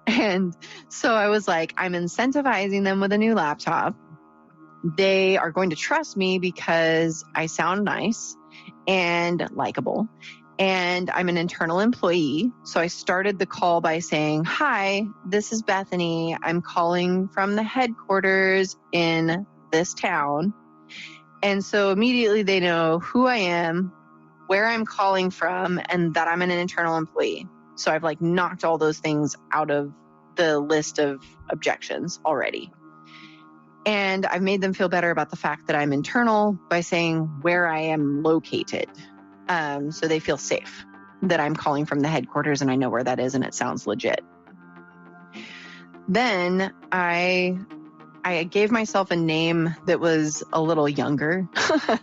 And so I was like, I'm incentivizing them with a new laptop. They are going to trust me because I sound nice and likable. And I'm an internal employee. So I started the call by saying, hi, this is Bethany. I'm calling from the headquarters in this town. And so immediately they know who I am, where I'm calling from, and that I'm an internal employee. So I've like knocked all those things out of the list of objections already. And I've made them feel better about the fact that I'm internal by saying where I am located. So they feel safe that I'm calling from the headquarters and I know where that is and it sounds legit. Then I gave myself a name that was a little younger.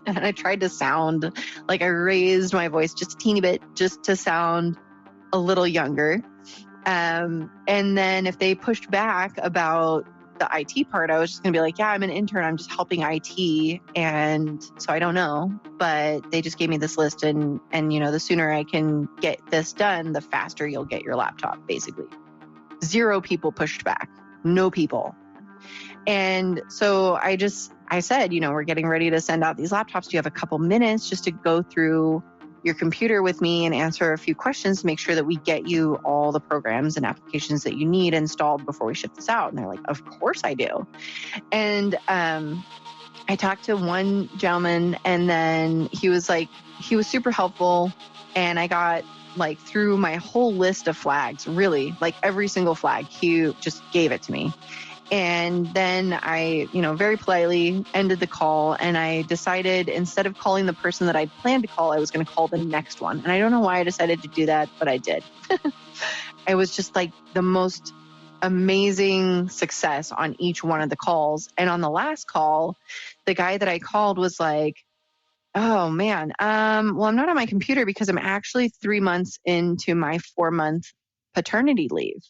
And I tried to sound like I raised my voice just a teeny bit just to sound a little younger. And then if they pushed back about the IT part, I was just going to be like, yeah, I'm an intern. I'm just helping IT. And so I don't know, but they just gave me this list and, you know, the sooner I can get this done, the faster you'll get your laptop, basically. 0 people pushed back, no people. And so I said, you know, we're getting ready to send out these laptops. Do you have a couple minutes just to go through your computer with me and answer a few questions to make sure that we get you all the programs and applications that you need installed before we ship this out? And they're like, of course I do. And I talked to one gentleman and then he was super helpful. And I got like through my whole list of flags, really, like every single flag, he just gave it to me. And then I, you know, very politely ended the call and I decided instead of calling the person that I planned to call, I was going to call the next one. And I don't know why I decided to do that, but I did. It was just like the most amazing success on each one of the calls. And on the last call, the guy that I called was like, oh man, well, I'm not on my computer because I'm actually 3 months into my 4-month paternity leave.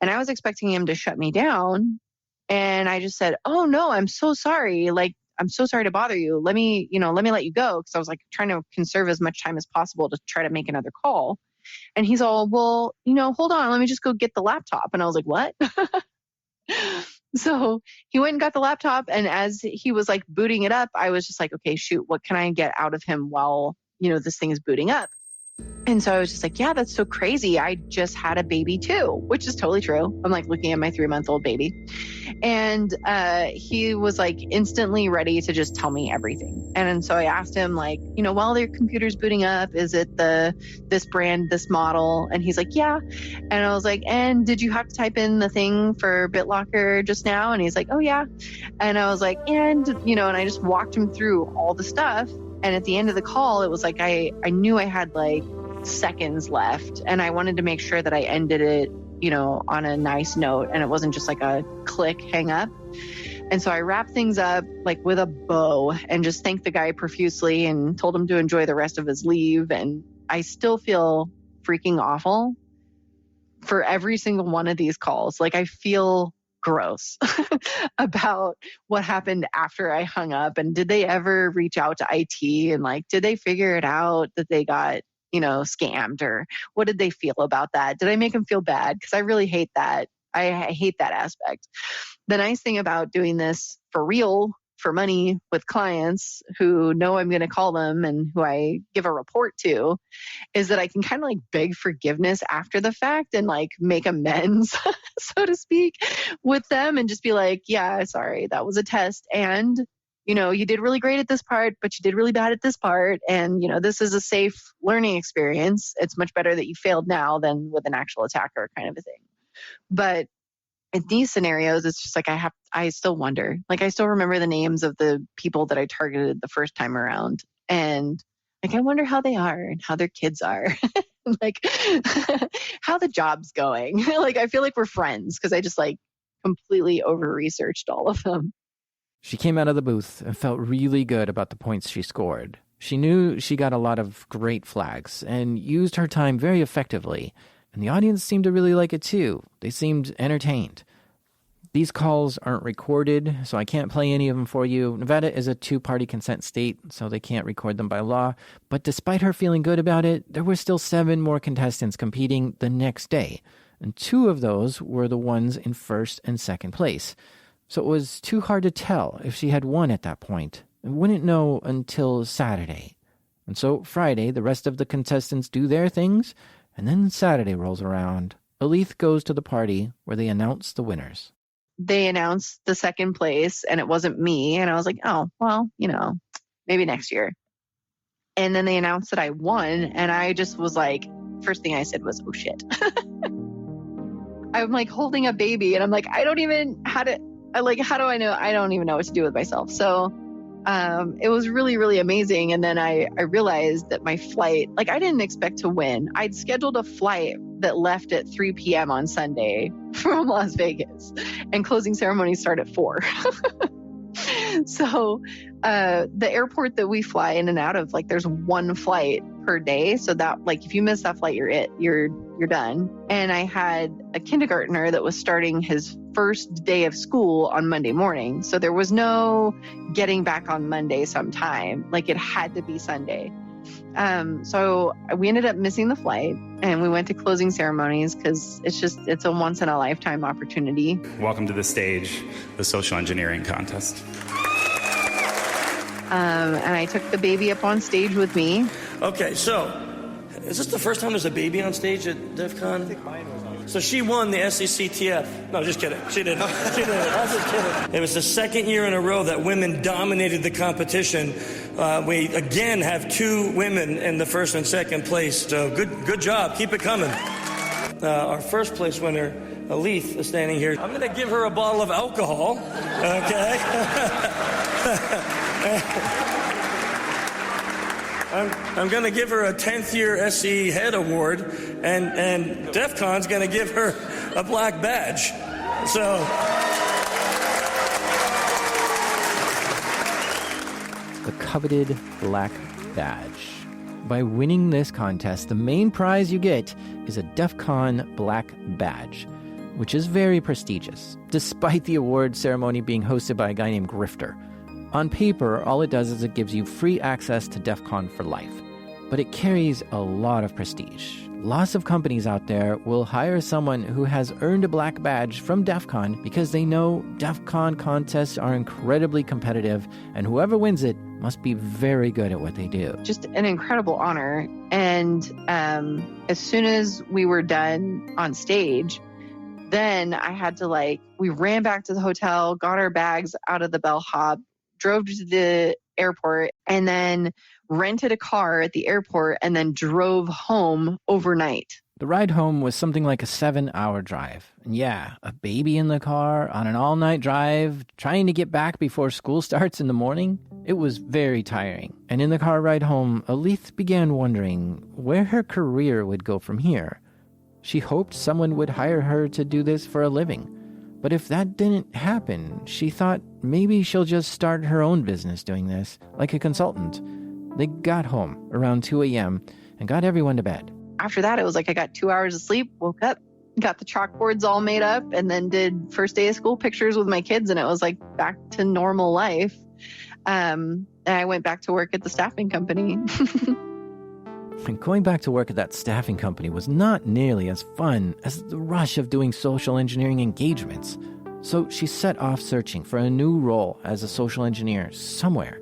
And I was expecting him to shut me down. And I just said, oh no, I'm so sorry. Like, I'm so sorry to bother you. Let me let you go. Cause I was like trying to conserve as much time as possible to try to make another call. And he's all, well, you know, hold on, let me just go get the laptop. And I was like, what? So he went and got the laptop. And as he was like booting it up, I was just like, okay, shoot, what can I get out of him while, you know, this thing is booting up? And so I was just like, yeah, that's so crazy. I just had a baby too, which is totally true. I'm like looking at my 3-month-old baby. And he was like instantly ready to just tell me everything. And so I asked him like, you know, while their computer's booting up, is it this brand, this model? And he's like, yeah. And I was like, and did you have to type in the thing for BitLocker just now? And he's like, oh yeah. And I was like, and, you know, and I just walked him through all the stuff. And at the end of the call, it was like, I knew I had like seconds left and I wanted to make sure that I ended it, you know, on a nice note and it wasn't just like a click hang up. And so I wrapped things up like with a bow and just thanked the guy profusely and told him to enjoy the rest of his leave. And I still feel freaking awful for every single one of these calls. Like I feel gross about what happened after I hung up. And did they ever reach out to IT and like, did they figure it out that they got, you know, scammed, or what did they feel about that? Did I make them feel bad? Because I really hate that. I hate that aspect. The nice thing about doing this for real, for money with clients who know I'm going to call them and who I give a report to, is that I can kind of like beg forgiveness after the fact and like make amends, so to speak, with them and just be like, yeah, sorry, that was a test. And, you know, you did really great at this part, but you did really bad at this part. And, you know, this is a safe learning experience. It's much better that you failed now than with an actual attacker kind of a thing. But in these scenarios, it's just like I still wonder. Like I still remember the names of the people that I targeted the first time around. And like I wonder how they are and how their kids are. Like how the job's going. Like I feel like we're friends because I just like completely over-researched all of them. She came out of the booth and felt really good about the points she scored. She knew she got a lot of great flags and used her time very effectively. And the audience seemed to really like it too. They seemed entertained. These calls aren't recorded, so I can't play any of them for you. Nevada is a 2-party consent state, so they can't record them by law. But despite her feeling good about it, there were still 7 more contestants competing the next day. And 2 of those were the ones in first and second place. So it was too hard to tell if she had won at that point. And wouldn't know until Saturday. And so Friday, the rest of the contestants do their things, and then Saturday rolls around. Alethe goes to the party where they announce the winners. They announced the second place and it wasn't me. And I was like, oh, well, you know, maybe next year. And then they announced that I won. And I just was like first thing I said was, oh shit. I'm like holding a baby and I'm like, how do I know? I don't even know what to do with myself. So it was really, really amazing. And then I realized that my flight, like I didn't expect to win. I'd scheduled a flight that left at 3 p.m. on Sunday from Las Vegas, and closing ceremonies start at 4. So the airport that we fly in and out of, like there's one flight per day. So that like if you miss that flight, you're done. And I had a kindergartner that was starting his first day of school on Monday morning. So there was no getting back on Monday sometime. Like it had to be Sunday. So we ended up missing the flight and we went to closing ceremonies because it's a once in a lifetime opportunity. Welcome to the stage, the social engineering contest. And I took the baby up on stage with me. Okay, so is this the first time there's a baby on stage at DEF CON? I think mine was on. So she won the SECTF. No, just kidding. She didn't. She didn't. I was just kidding. It was the second year in a row that women dominated the competition. We again have 2 women in the first and second place. So good job. Keep it coming. Our first place winner, Alethe, is standing here. I'm going to give her a bottle of alcohol. Okay. I'm going to give her a 10th year SE Head Award, and DEF CON's going to give her a black badge. So, the coveted black badge. By winning this contest, the main prize you get is a DEF CON black badge, which is very prestigious, despite the award ceremony being hosted by a guy named Grifter. On paper, all it does is it gives you free access to DEF CON for life. But it carries a lot of prestige. Lots of companies out there will hire someone who has earned a black badge from DEF CON because they know DEF CON contests are incredibly competitive, and whoever wins it must be very good at what they do. Just an incredible honor. And as soon as we were done on stage, then I had to we ran back to the hotel, got our bags out of the bellhop, drove to the airport, and then rented a car at the airport and then drove home overnight. The ride home was something like a 7-hour drive. And yeah, a baby in the car on an all-night drive, trying to get back before school starts in the morning. It was very tiring. And in the car ride home, Alethe began wondering where her career would go from here. She hoped someone would hire her to do this for a living. But if that didn't happen, she thought maybe she'll just start her own business doing this, like a consultant. They got home around 2 a.m. and got everyone to bed. After that, it was like I got 2 hours of sleep, woke up, got the chalkboards all made up, and then did first day of school pictures with my kids, and it was like back to normal life. And I went back to work at the staffing company. And going back to work at that staffing company was not nearly as fun as the rush of doing social engineering engagements. So she set off searching for a new role as a social engineer somewhere.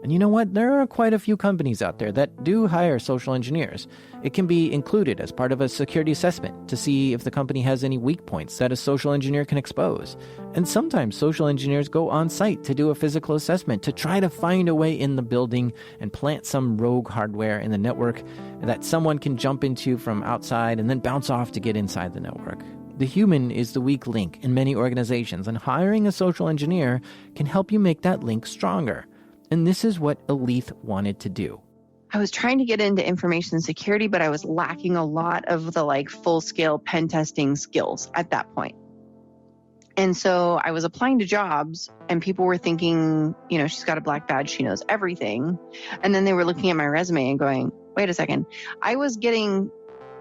And you know what? There are quite a few companies out there that do hire social engineers. It can be included as part of a security assessment to see if the company has any weak points that a social engineer can expose. And sometimes social engineers go on site to do a physical assessment to try to find a way in the building and plant some rogue hardware in the network that someone can jump into from outside and then bounce off to get inside the network. The human is the weak link in many organizations, and hiring a social engineer can help you make that link stronger. And this is what Alethe wanted to do. I was trying to get into information security, but I was lacking a lot of the full-scale pen testing skills at that point. And so I was applying to jobs and people were thinking, she's got a black badge, she knows everything. And then they were looking at my resume and going, wait a second. I was getting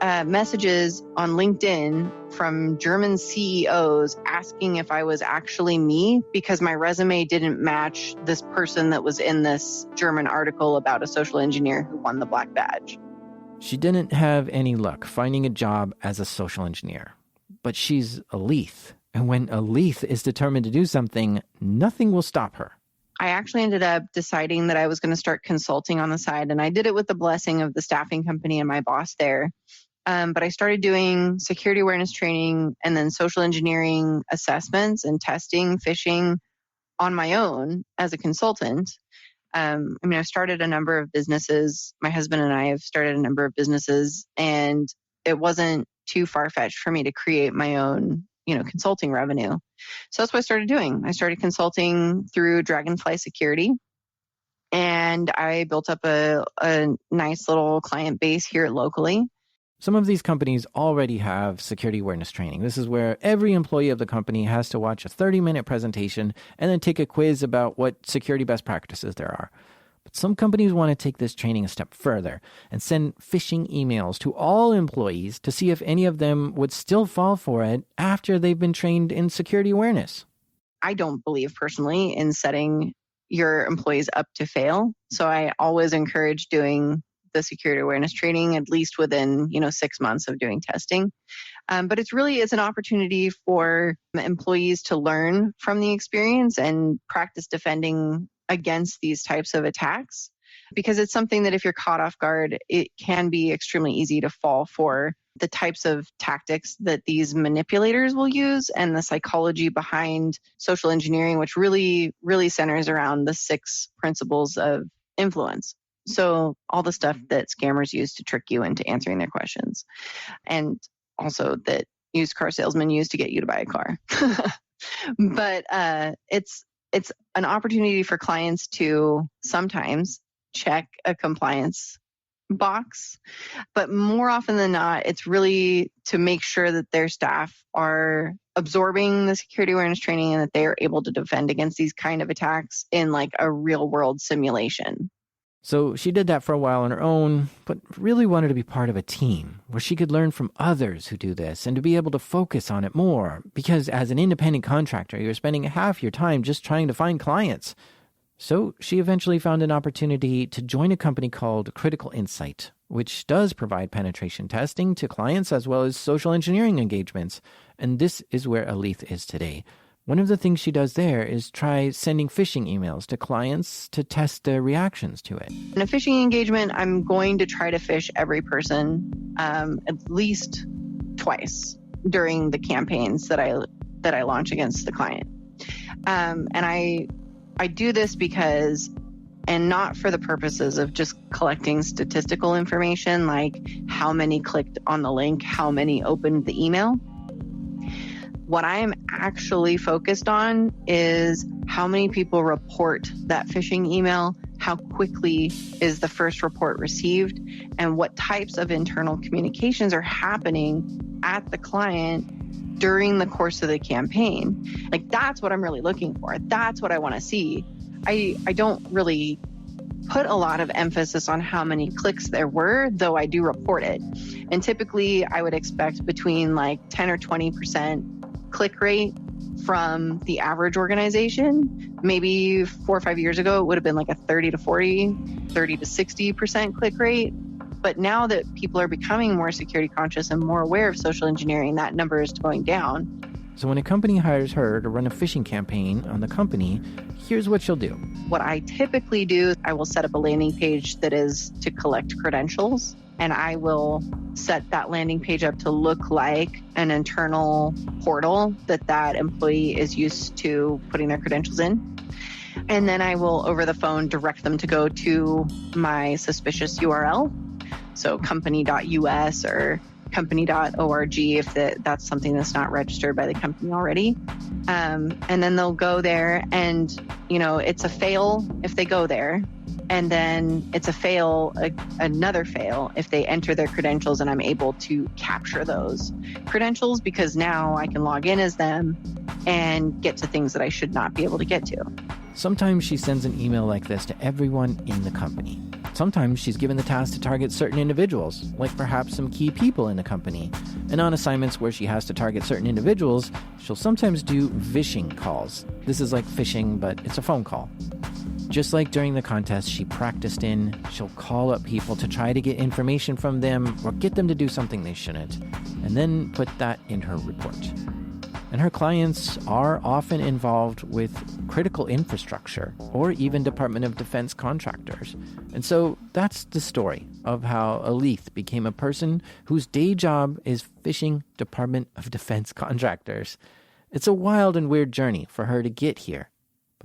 messages on LinkedIn from German CEOs asking if I was actually me because my resume didn't match this person that was in this German article about a social engineer who won the black badge. She didn't have any luck finding a job as a social engineer. But she's Alethe. And when Alethe is determined to do something, nothing will stop her. I actually ended up deciding that I was going to start consulting on the side. And I did it with the blessing of the staffing company and my boss there. But I started doing security awareness training and then social engineering assessments and testing, phishing on my own as a consultant. I've started a number of businesses. My husband and I have started a number of businesses, and it wasn't too far-fetched for me to create my own, consulting revenue. So that's what I started doing. I started consulting through Dragonfly Security, and I built up a nice little client base here locally. Some of these companies already have security awareness training. This is where every employee of the company has to watch a 30-minute presentation and then take a quiz about what security best practices there are. But some companies want to take this training a step further and send phishing emails to all employees to see if any of them would still fall for it after they've been trained in security awareness. I don't believe personally in setting your employees up to fail. So I always encourage doing the security awareness training, at least within, 6 months of doing testing. But it's an opportunity for employees to learn from the experience and practice defending against these types of attacks, because it's something that if you're caught off guard, it can be extremely easy to fall for the types of tactics that these manipulators will use and the psychology behind social engineering, which really, really centers around the 6 principles of influence. So all the stuff that scammers use to trick you into answering their questions, and also that used car salesmen use to get you to buy a car. But it's an opportunity for clients to sometimes check a compliance box, but more often than not, it's really to make sure that their staff are absorbing the security awareness training and that they are able to defend against these kind of attacks in like a real world simulation. So she did that for a while on her own, but really wanted to be part of a team where she could learn from others who do this and to be able to focus on it more. Because as an independent contractor, you're spending half your time just trying to find clients. So she eventually found an opportunity to join a company called Critical Insight, which does provide penetration testing to clients as well as social engineering engagements. And this is where Alethe is today. One of the things she does there is try sending phishing emails to clients to test their reactions to it. In a phishing engagement, I'm going to try to phish every person at least twice during the campaigns that I launch against the client. And I do this because, and not for the purposes of just collecting statistical information like how many clicked on the link, how many opened the email. What I am actually focused on is how many people report that phishing email, how quickly is the first report received, and what types of internal communications are happening at the client during the course of the campaign. Like, that's what I'm really looking for. That's what I want to see. I don't really put a lot of emphasis on how many clicks there were, though I do report it. And typically I would expect between like 10 or 20% click rate from the average organization. Maybe 4 or 5 years ago, it would have been like a 30 to 60% click rate. But now that people are becoming more security conscious and more aware of social engineering, that number is going down. So when a company hires her to run a phishing campaign on the company, here's what she'll do. What I typically do is I will set up a landing page that is to collect credentials, and I will set that landing page up to look like an internal portal that employee is used to putting their credentials in. And then I will, over the phone, direct them to go to my suspicious URL. So company.us or company.org if that's something that's not registered by the company already. And then they'll go there and, it's a fail if they go there. And then it's a fail, another fail if they enter their credentials and I'm able to capture those credentials, because now I can log in as them and get to things that I should not be able to get to. Sometimes she sends an email like this to everyone in the company. Sometimes she's given the task to target certain individuals, like perhaps some key people in the company. And on assignments where she has to target certain individuals, she'll sometimes do vishing calls. This is like phishing, but it's a phone call. Just like during the contest she practiced in, she'll call up people to try to get information from them or get them to do something they shouldn't, and then put that in her report. And her clients are often involved with critical infrastructure or even Department of Defense contractors. And so that's the story of how Alethe became a person whose day job is phishing Department of Defense contractors. It's a wild and weird journey for her to get here.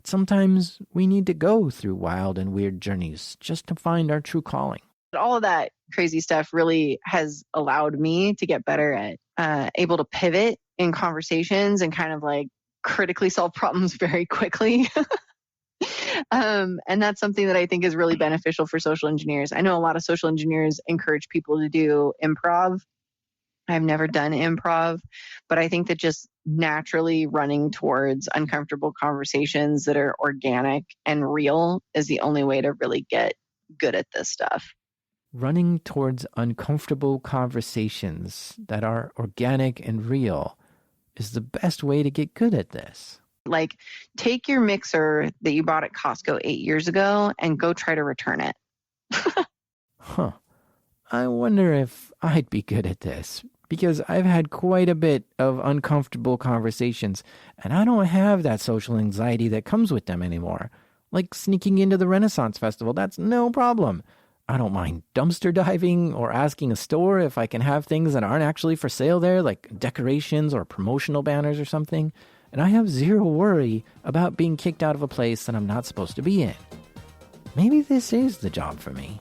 But sometimes we need to go through wild and weird journeys just to find our true calling. All of that crazy stuff really has allowed me to get better at able to pivot in conversations and kind of like critically solve problems very quickly. And that's something that I think is really beneficial for social engineers. I know a lot of social engineers encourage people to do improv. I've never done improv, but I think that just naturally running towards uncomfortable conversations that are organic and real is the only way to really get good at this stuff. Running towards uncomfortable conversations that are organic and real is the best way to get good at this. Like, take your mixer that you bought at Costco 8 years ago and go try to return it. Huh. I wonder if I'd be good at this, because I've had quite a bit of uncomfortable conversations, and I don't have that social anxiety that comes with them anymore. Like sneaking into the Renaissance Festival, that's no problem. I don't mind dumpster diving or asking a store if I can have things that aren't actually for sale there, like decorations or promotional banners or something. And I have zero worry about being kicked out of a place that I'm not supposed to be in. Maybe this is the job for me.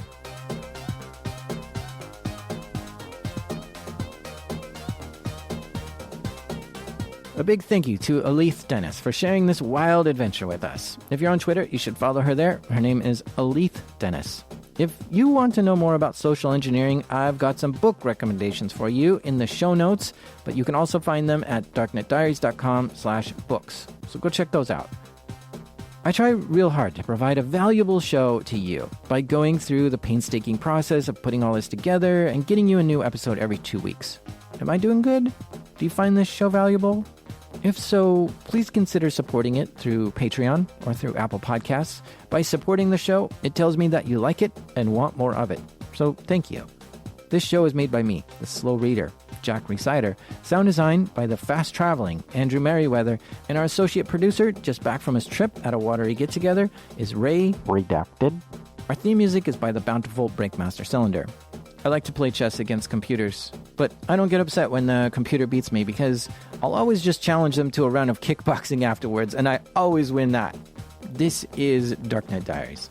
A big thank you to Alethe Dennis for sharing this wild adventure with us. If you're on Twitter, you should follow her there. Her name is Alethe Dennis. If you want to know more about social engineering, I've got some book recommendations for you in the show notes, but you can also find them at darknetdiaries.com/books. So go check those out. I try real hard to provide a valuable show to you by going through the painstaking process of putting all this together and getting you a new episode every 2 weeks. Am I doing good? Do you find this show valuable? If so, please consider supporting it through Patreon or through Apple Podcasts. By supporting the show, it tells me that you like it and want more of it. So thank you. This show is made by me, the slow reader, Jack Reciter. Sound design by the fast-traveling Andrew Merriweather. And our associate producer, just back from his trip at a watery get-together, is Ray Redacted. Our theme music is by the bountiful Breakmaster Cylinder. I like to play chess against computers, but I don't get upset when the computer beats me because I'll always just challenge them to a round of kickboxing afterwards, and I always win that. This is Darknet Diaries.